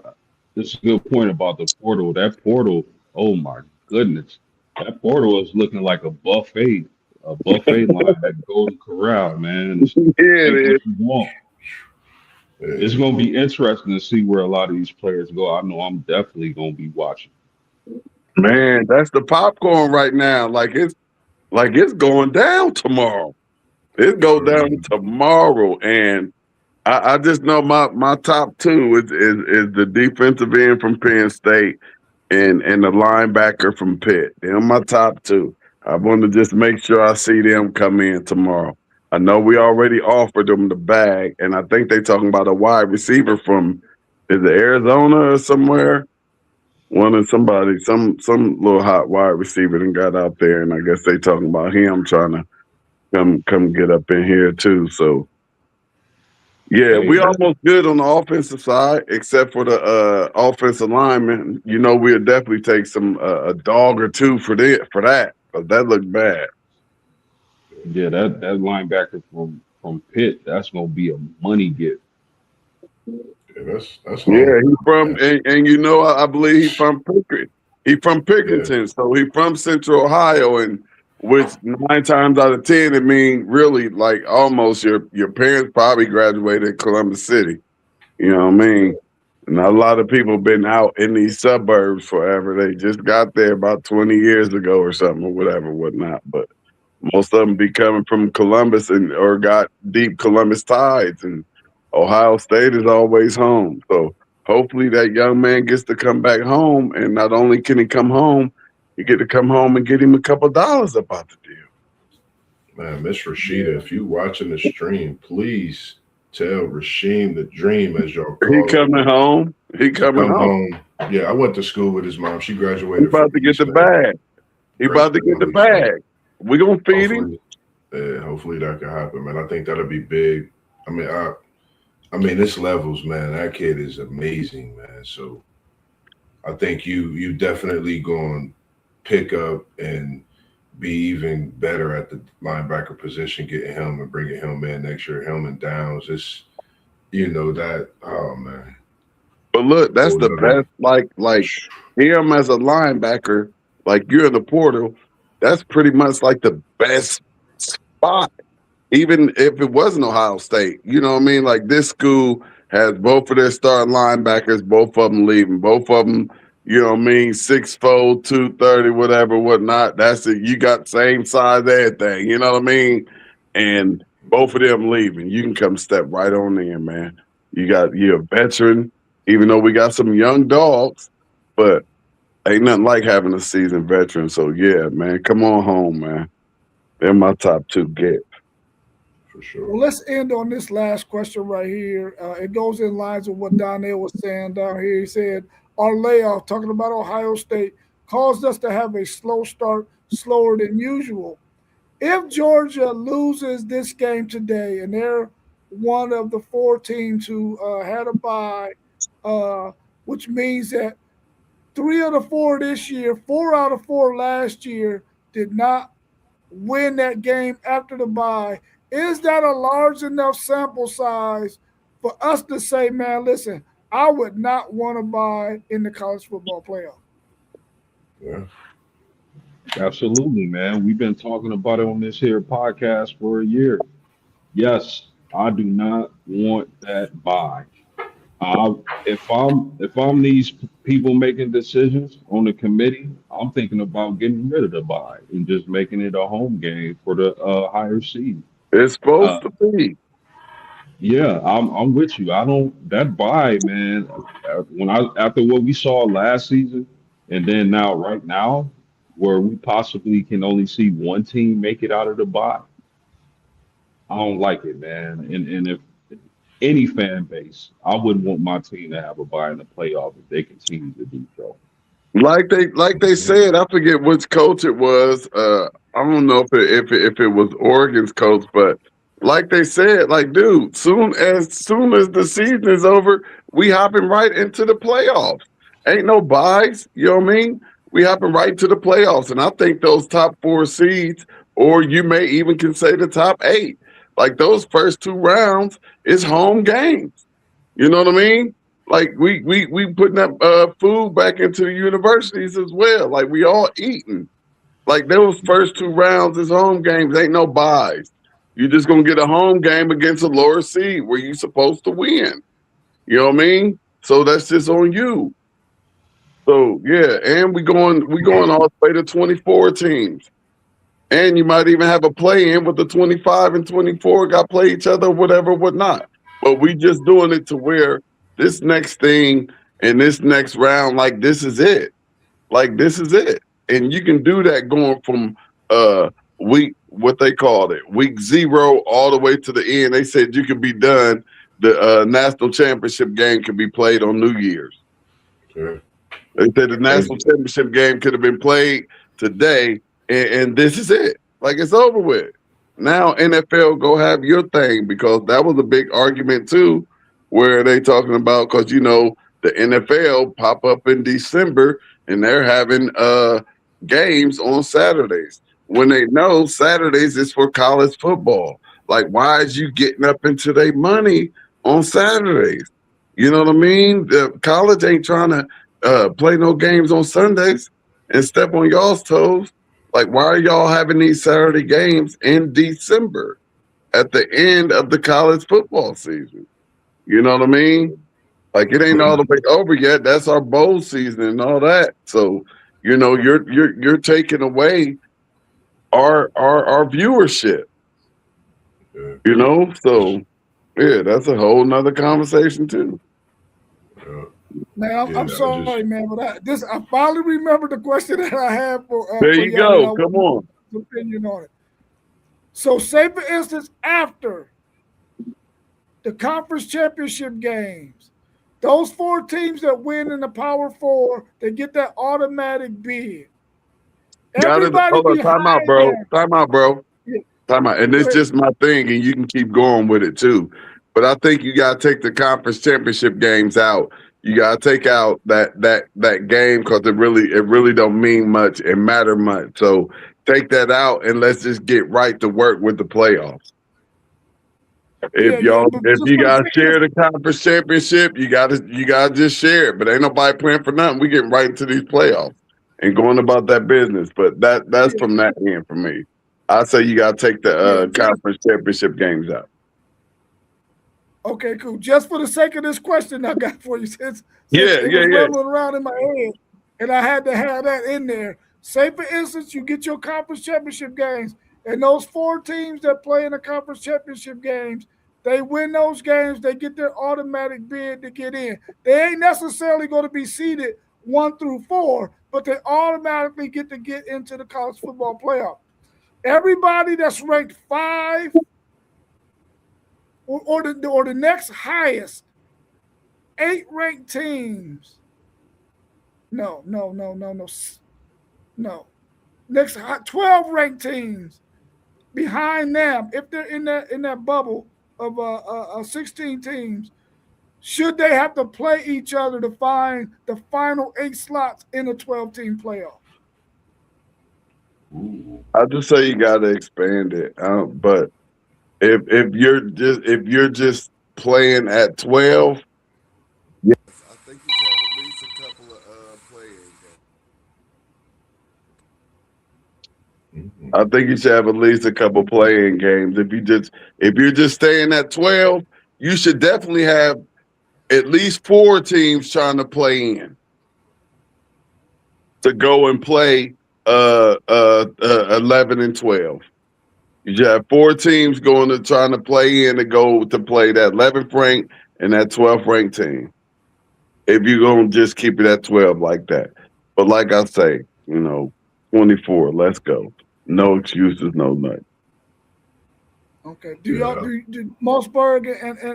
this is a good point about the portal. That portal, oh my goodness, that portal is looking like a buffet line at Golden Corral, man. It's, Yeah, take it what is. you want. Yeah, It's going to be interesting to see where a lot of these players go. I know I'm definitely going to be watching. Man, that's the popcorn right now. Like it's going down tomorrow. It go down crazy. tomorrow, and I just know my top two is the defensive end from Penn State and the linebacker from Pitt. They're my top two. I want to just make sure I see them come in tomorrow. I know we already offered them the bag, and I think they talking about a wide receiver from is it Arizona or somewhere. One of some little hot wide receiver and got out there, and I guess they talking about him trying to come get up in here too. So yeah, Hey, we almost good on the offensive side, except for the offensive lineman. We'll definitely take some a dog or two for that, because that looked bad. yeah, that linebacker from Pitt, that's going to be a money get. Yeah, that's home. Yeah, he from Man. and I believe he from Pickering. He from Yeah, Pickerington, so he from Central Ohio, and which 9 times out of 10 it mean really like almost your parents probably graduated in Columbus City. You know what I mean? And a lot of people been out in these suburbs forever. They just got there about 20 years ago or something or whatever, whatnot. But most of them be coming from Columbus and or got deep Columbus ties, and Ohio State is always home. So hopefully that young man gets to come back home, and not only can he come home, you get to come home and get him a couple dollars about the deal. man, Miss Rashida, if you watching the stream, please tell Rasheem the Dream, as y'all He call him, coming home. He to coming come home. home. Yeah, I went to school with his mom. She He graduated from about to get the Eastman. bag. He Great about to get the family, so bag. We gonna feed him. hopefully, yeah, hopefully that can happen, man. I think that'll be big. I mean, I mean, this levels, man. That kid is amazing, man. So I think you definitely going to pick up and be even better at the linebacker position, getting him and bringing him in next year. Him and Downs, it's that. Oh man, But look, that's whole the nother. best. Like him as a linebacker, like you're in the portal. That's pretty much like the best spot, even if it wasn't Ohio State. You know what I mean? Like this school has both of their starting linebackers, both of them leaving, both of them. You know what I mean? 6'4", 230, whatever, whatnot. That's it. You got same size, everything. You know what I mean? And both of them leaving. You can come step right on in, man. You're a veteran, even though we got some young dogs, but ain't nothing like having a seasoned veteran. So yeah, man, come on home, man. They're my top two get. For sure. Well, let's end on this last question right here. It goes in lines with what Donnell was saying down here. He said, our layoff, talking about Ohio State, caused us to have a slow start, slower than usual. If Georgia loses this game today, and they're one of the four teams who had a bye, uh, which means that three of the four this year, four out of four last year, did not win that game after the bye. Is that a large enough sample size for us to say, man, listen, I would not want to buy in the college football playoff? Yeah. Absolutely, man. We've been talking about it on this here podcast for a year. Yes, I do not want that buy. If I'm these people making decisions on the committee, I'm thinking about getting rid of the buy and just making it a home game for the higher seed. It's supposed Uh, to be. yeah, I'm with you. I don't that buy, man. When I after what we saw last season, and then now right now, where we possibly can only see one team make it out of the buy, I don't like it, man. And if any fan base, I wouldn't want my team to have a bye in the playoff if they continue to do so. Like they said, I forget which coach it was. I don't know if it was Oregon's coach, but like they said, like dude, soon as the season is over, we hopping right into the playoffs. Ain't no buys, you know what I mean? We hopping right to the playoffs, and I think those top four seeds, or you may even can say the top eight, like those first two rounds is home games. You know what I mean? Like we putting that food back into the universities as well. Like we all eating. Like those first two rounds is home games. Ain't no buys. You just gonna get a home game against a lower seed where you supposed to win. You know what I mean? So that's just on you. So yeah, and we going all the way to 24 teams. And you might even have a play in with the 25 and 24 got play each other, whatever, whatnot. But we just doing it to where this next thing and this next round, like this is it. Like this is it. And you can do that going from week what they called it, week 0 all the way to the end. They said you could be done. The national championship game could be played on New Year's. Yeah. They said the And national championship game could have been played today, and this is it. Like it's over with. Now NFL go have your thing because that was a big argument too, where they talking about because the NFL pop up in December and they're having games on Saturdays when they know Saturdays is for college football. Like why is you getting up into their money on Saturdays? You know what I mean? The college ain't trying to play no games on Sundays and step on y'all's toes. Like, why are y'all having these Saturday games in December at the end of the college football season? You know what I mean? Like, it ain't all the way over yet. That's our bowl season and all that. So, you're taking away our viewership. yeah, So yeah, that's a whole nother conversation too. yeah, Man, I'm yeah. I sorry, just man, but I finally remember the question that I had There for you y'all, and go. I Come want on. your opinion on it. So, say for instance, after the conference championship games, those four teams that win in the Power Four, they get that automatic bid. Got it. Everybody Hold on. Time out, behind bro. them. Time out, bro. Yeah, Time out. And go it's ahead. just my thing, and you can keep going with it too. But I think you gotta take the conference championship games out. You gotta take out that game because it really don't mean much and matter much. So take that out and let's just get right to work with the playoffs. Yeah, yeah, but If just you for the guys sake of this, share the conference championship, you gotta just share it. But ain't nobody playing for nothing. We getting right into these playoffs and going about that business. But that's yeah, from that end for me. I say you gotta take the yeah, just conference championship games out. okay, cool. Just for the sake of this question I got for you, since Yeah, it yeah, was yeah. rumbling around in my head, and I had to have that in there. Say for instance, you get your conference championship games, and those four teams that play in the conference championship games, they win those games, they get their automatic bid to get in. They ain't necessarily going to be seeded 1 through 4, but they automatically get into the college football playoff. Everybody that's ranked 5 or the next highest 8 ranked teams no. Next 12 ranked teams behind them, if they're in that bubble of 16 teams, should they have to play each other to find the final 8 slots in a 12-team playoff? Ooh. I just say you got to expand it. But if you're just playing at 12, yes, I think you should have at least a couple of playing games. I think you should have at least a couple playing games. If you're just staying at 12, you should definitely have at least 4 teams trying to play in to go and play 11 and 12. You should have 4 teams going to trying to play in to go to play that 11th ranked and that 12th ranked team. If you're going to just keep it at 12 like that. But like I say, 24, let's go. No excuses, no nothing. Okay. Do y'all do Mossberg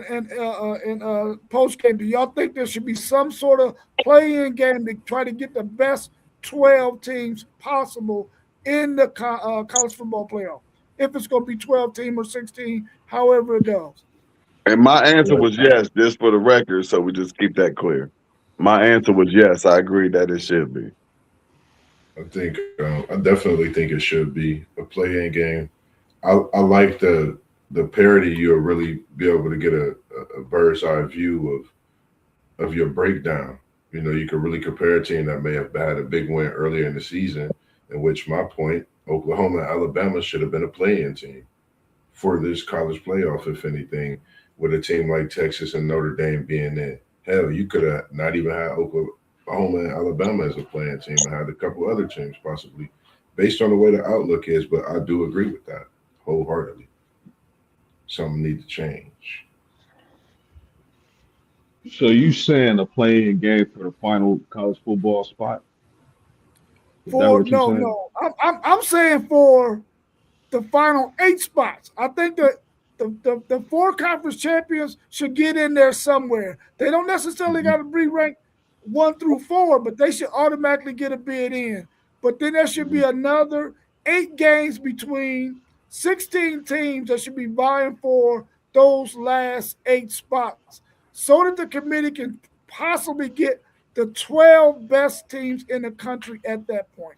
and post game? Do y'all think there should be some sort of play-in game to try to get the best 12 teams possible in the college football playoff? If it's going to be 12 team or 16, however it goes. And my answer was yes, just for the record, so we just keep that clear. My answer was yes. I agree that it should be. I definitely think it should be a play-in game. I like the parity. You'll really be able to get a bird's eye view of your breakdown. You can really compare a team that may have had a big win earlier in the season, in which my point, Oklahoma and Alabama should have been a play-in team for this college playoff, if anything, with a team like Texas and Notre Dame being in. Hell, you could have not even had Oklahoma and Alabama as a play-in team and had a couple other teams possibly, based on the way the outlook is. But I do agree with that wholeheartedly. Something needs to change. So you saying a playing game for the final college football spot? I'm saying for the final 8 spots. I think that the 4 conference champions should get in there somewhere. They don't necessarily got to be ranked 1 through 4, but they should automatically get a bid in. But then there should be another 8 games between 16 teams that should be vying for those last 8 spots, so that the committee can possibly get the 12 best teams in the country at that point.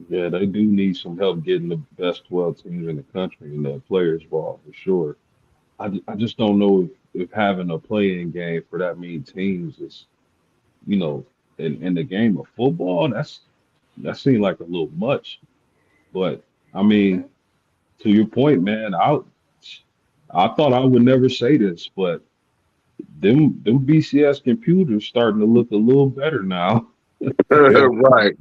Yeah, they do need some help getting the best 12 teams in the country in that players ball for sure. I just don't know if having a play-in game for that many teams is, in the game of football, that seems like a little much. But I mean, to your point, man, I thought I would never say this, but them BCS computers starting to look a little better now. Right.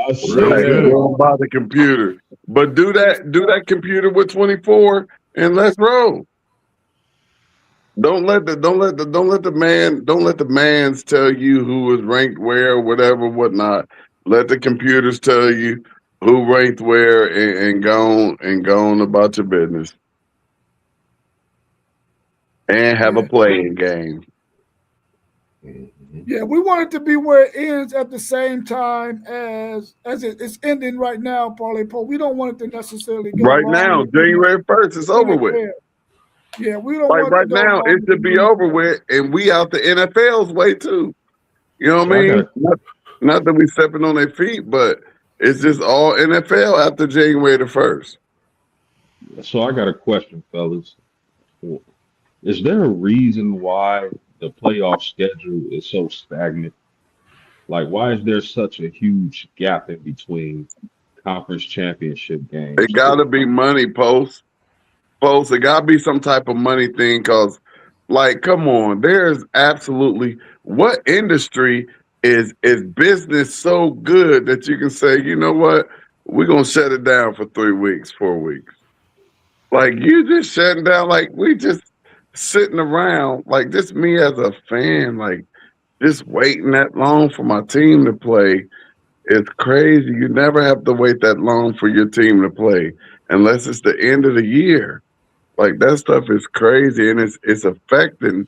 I say Real that. good. Don't buy the computer. But do that computer with 24 and let's roll. Don't let the mans tell you who was ranked where, whatever, whatnot. Let the computers tell you who ranked where and go on about your business. And have a playing game. Yeah, we want it to be where it ends at the same time as it's ending right now, Parlay Poll. We don't want it to necessarily go Right longer. now, January 1st, it's over with. Yeah, we don't Like want right it to go now, it longer should be over with, and we out the NFL's way too. You know what So I I mean? Not that we stepping on their feet, but it's just all NFL after January the 1st. So I got a question, fellas. Is there a reason why the playoff schedule is so stagnant? Like, why is there such a huge gap in between conference championship games? It gotta be money, Post. It gotta be some type of money thing, cause like, come on, there's absolutely what industry is business so good that you can say, you know what, we're gonna shut it down for 3 weeks, 4 weeks. Like you just shutting down, like we just sitting around, like just me as a fan, like just waiting that long for my team to play. It's crazy. You never have to wait that long for your team to play unless it's the end of the year. Like that stuff is crazy, and it's affecting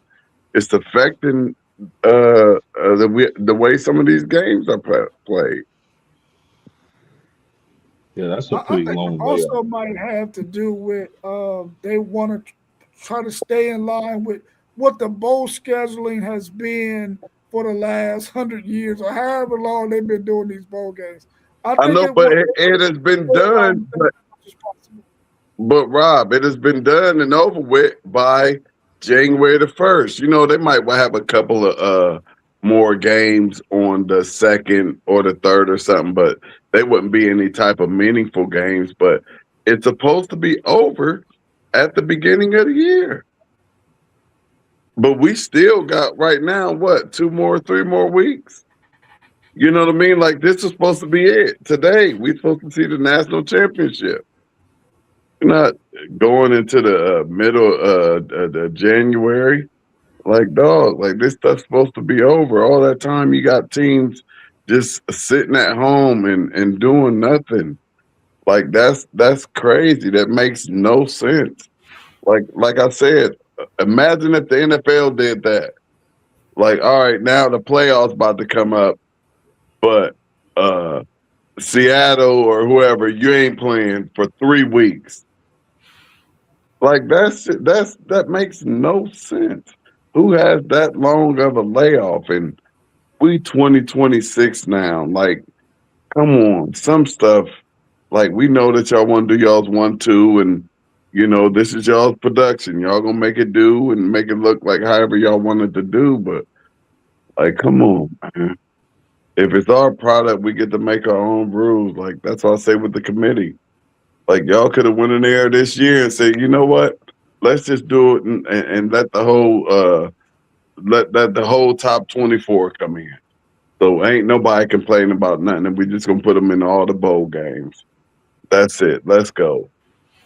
the way some of these games are played. Yeah, that's a I pretty think it long layoff. also might have to do with they want to try to stay in line with what the bowl scheduling has been for the last 100 years or however long they've been doing these bowl games. I I think know, it but want it has been to stay in line done. with that as much as possible. But Rob, it has been done and over with by January the 1st. You know, they might have a couple of more games on the 2nd or the 3rd or something, but they wouldn't be any type of meaningful games. But it's supposed to be over at the beginning of the year. But we still got right now, what, 3 more weeks? You know what I mean? Like this is supposed to be it. Today, we're supposed to see the national championship. We're not going into the middle the January. Like dog, like this stuff's supposed to be over. All that time you got teams just sitting at home and doing nothing. Like that's crazy. That makes no sense. Like I said, imagine if the NFL did that. Like, all right, now the playoffs about to come up, but Seattle or whoever, you ain't playing for 3 weeks. Like that makes no sense. Who has that long of a layoff? And we 2026 now. Like, come on, some stuff. Like we know that y'all want to do y'all's 1-2, and this is y'all's production. Y'all gonna make it do and make it look like however y'all wanted to do. But like, come on, man. If it's our product, we get to make our own rules. Like that's what I say with the committee. Like y'all could have went in there this year and said, you know what? Let's just do it and let the whole let the whole top 24 come in. So ain't nobody complaining about nothing, and we just gonna put them in all the bowl games. That's it. Let's go.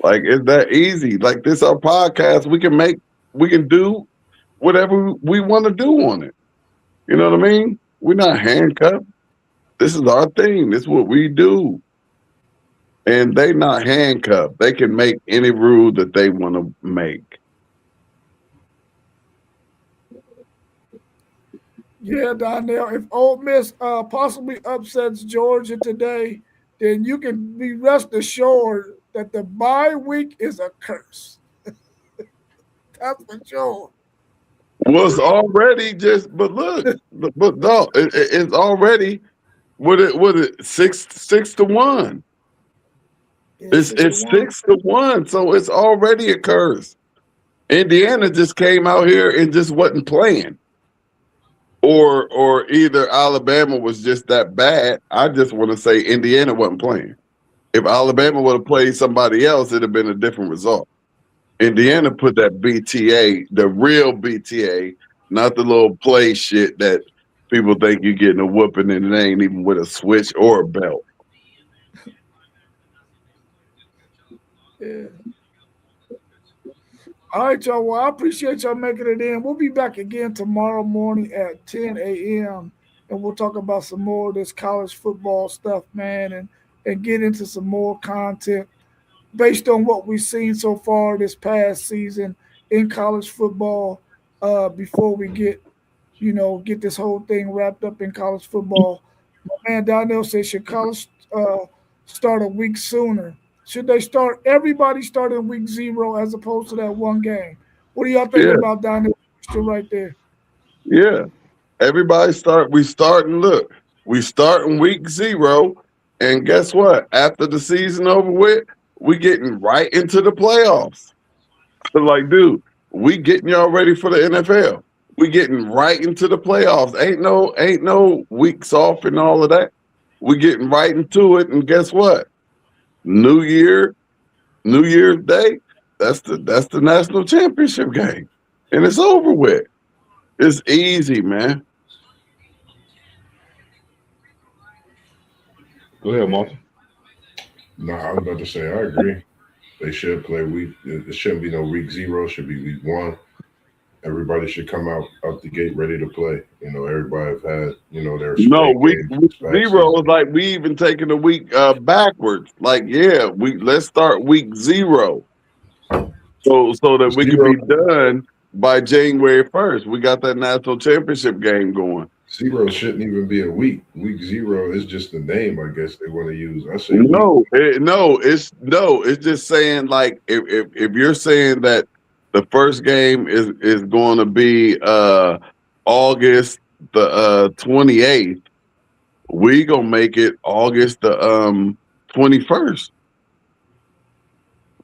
Like it's that easy. Like this our podcast. We can do whatever we want to do on it. You know what I mean? We're not handcuffed. This is our thing. This is what we do. And they not handcuffed. They can make any rule that they want to make. Yeah, Donnell. If Ole Miss possibly upsets Georgia today, then you can be rest assured that the bye week is a curse. That's for sure. Was already just, but look, but no, it's already what it 6-1. Yeah, It's 6-1. 6-1, so it's already a curse. Indiana just came out here and just wasn't playing, or either Alabama was just that bad. I just want to say Indiana wasn't playing. If Alabama would have played somebody else, it'd have been a different result. Indiana put that BTA, the real BTA, not the little play shit that people think you're getting a whooping and it ain't even with a switch or a belt. Yeah. All right, y'all. Well, I appreciate y'all making it in. We'll be back again tomorrow morning at 10 a.m. and we'll talk about some more of this college football stuff, man, and get into some more content based on what we've seen so far this past season in college football. Before we get this whole thing wrapped up in college football, my man Donnell says should college start a week sooner? Should they start everybody start in week 0 as opposed to that one game? What do y'all think Yeah, about Donnell right there? yeah. Everybody we start and look. We start in week 0, and guess what? After the season over with, we getting right into the playoffs. Like, dude, we getting y'all ready for the NFL. We getting right into the playoffs. Ain't no weeks off and all of that. We getting right into it, and guess what? New Year, New Year's Day. That's the national championship game, and it's over with. It's easy, man. Go ahead, Martin. No, I was about to say I agree. They should play week. It shouldn't be no week 0. It should be week 1. Everybody should come out the gate ready to play. Everybody have had their No, spring week, games week this past 0 is season. like we even taking a week backwards. Like, yeah, let's start week 0 so that we can 0. be done by January 1st. We got that national championship game going. 0 shouldn't even be a week. Week 0 is just the name, I guess they want to use. I say No, it's just saying like if you're saying that the first game is going to be August the 28th, we gonna make it August the 21st.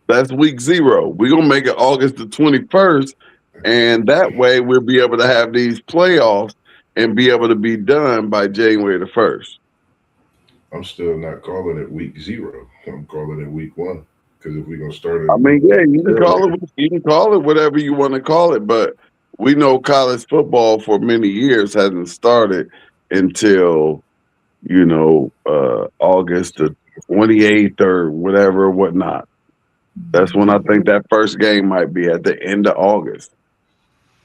That's week 0. We're gonna make it August the 21st, and that way we'll be able to have these playoffs and be able to be done by January the 1st. I'm still not calling it week 0. I'm calling it week 1 because if we're gonna start it, I mean, yeah, you can call it whatever you want to call it, but we know college football for many years hasn't started until August the 28th or whatever, whatnot. That's when I think that first game might be at the end of August.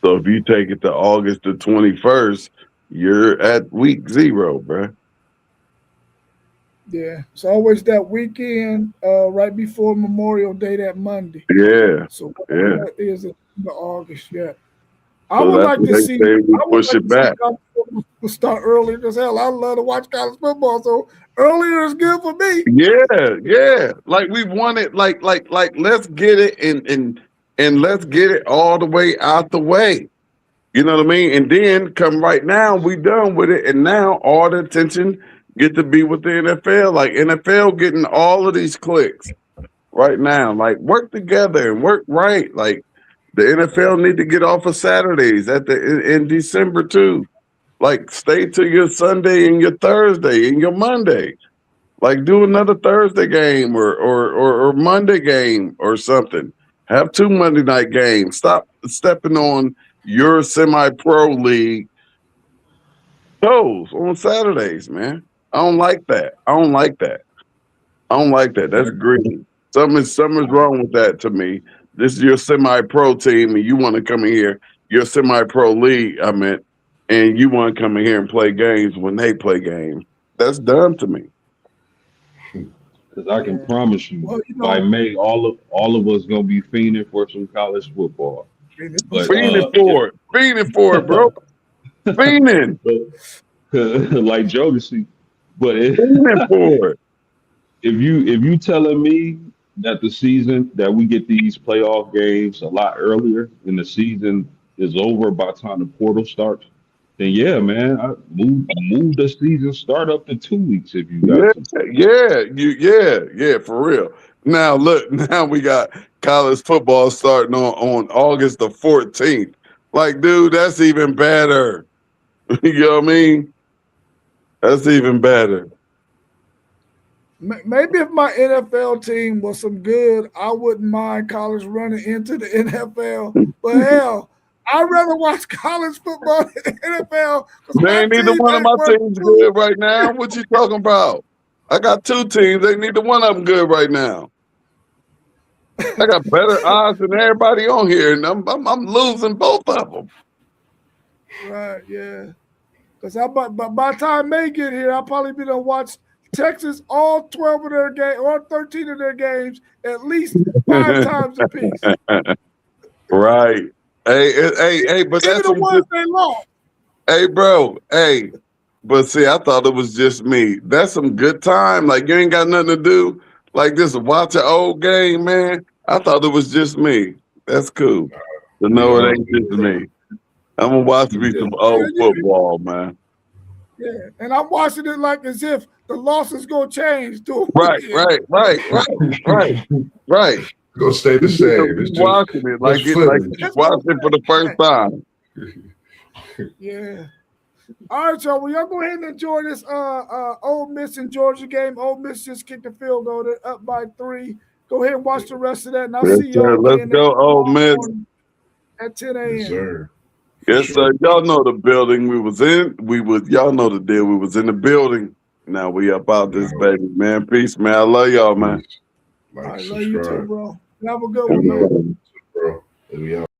So if you take it to August the 21st, you're at week 0, bruh. Yeah, it's always that weekend right before Memorial Day, that Monday. Yeah. So Yeah. that is in August. Yeah, I So would that's like what to they see. say, we I would push like it to see back. college football start earlier because hell, I love to watch college football. So earlier is good for me. Yeah. Like we want it, like let's get it and let's get it all the way out the way. You know what I mean? And then come right now, we done with it, and now all the attention get to be with the NFL. Like NFL getting all of these clicks right now. Like work together and work right. Like the NFL need to get off of Saturdays in December too. Like stay to your Sunday and your Thursday and your Monday. Like do another Thursday game or Monday game or something. Have 2 Monday night games. Stop stepping on your semi-pro league toes on Saturdays, man. I don't like that. That's green. Something's wrong with that to me. This is your semi-pro team, and you want to come in here, your semi-pro league, I meant, and you want to come in here and play games when they play games. That's dumb to me. Because I can promise you, Well, by May, all of us gonna be fiending for some college football. But Fiending for it, bro. Fiending. like Jodeci. But Fiending for it. if you telling me that the season that we get these playoff games a lot earlier and the season is over by the time the portal starts, then yeah, man, I move the season start up to 2 weeks if you got to. Yeah, for real. Now look, now we got college football starting on August the 14th. Like, dude, that's even better. You know what I mean? That's even better. Maybe if my NFL team was some good, I wouldn't mind college running into the NFL. But hell, I'd rather watch college football than the NFL. They ain't neither one of my teams good right now. What you talking about? I got 2 teams. Ain't neither one of them good right now. I got better odds than everybody on here, and I'm losing both of them. Right, yeah. Because by the time they get here, I'll probably be to watch Texas all 12 of their games or 13 of their games at least 5 times apiece. Right. Hey, but even that's the ones they lost. Hey, bro. Hey, but see, I thought it was just me. That's some good time. Like you ain't got nothing to do. Like just watch an old game, man. I thought it was just me. That's cool. To know it ain't just me. I'm gonna watch me some old football, man. Yeah, and I'm watching it like as if the loss is gonna change to Right. It's gonna stay the same. It's watching it like it's watching it for the first time. Yeah. All right, y'all. Well, y'all go ahead and enjoy this Ole Miss and Georgia game. Ole Miss just kicked the field goal. They're up by 3. Go ahead and watch the rest of that, and I'll see y'all Let's again go, Ole Miss. At 10 a.m. Yes, sir. Yes, sir. Y'all know the building we was in. Y'all know the deal. We was in the building. Now we up out this baby, man. Peace, man. I love y'all, man. Like, I love you too, subscribe. bro. Have a good one, man. Bro. We out.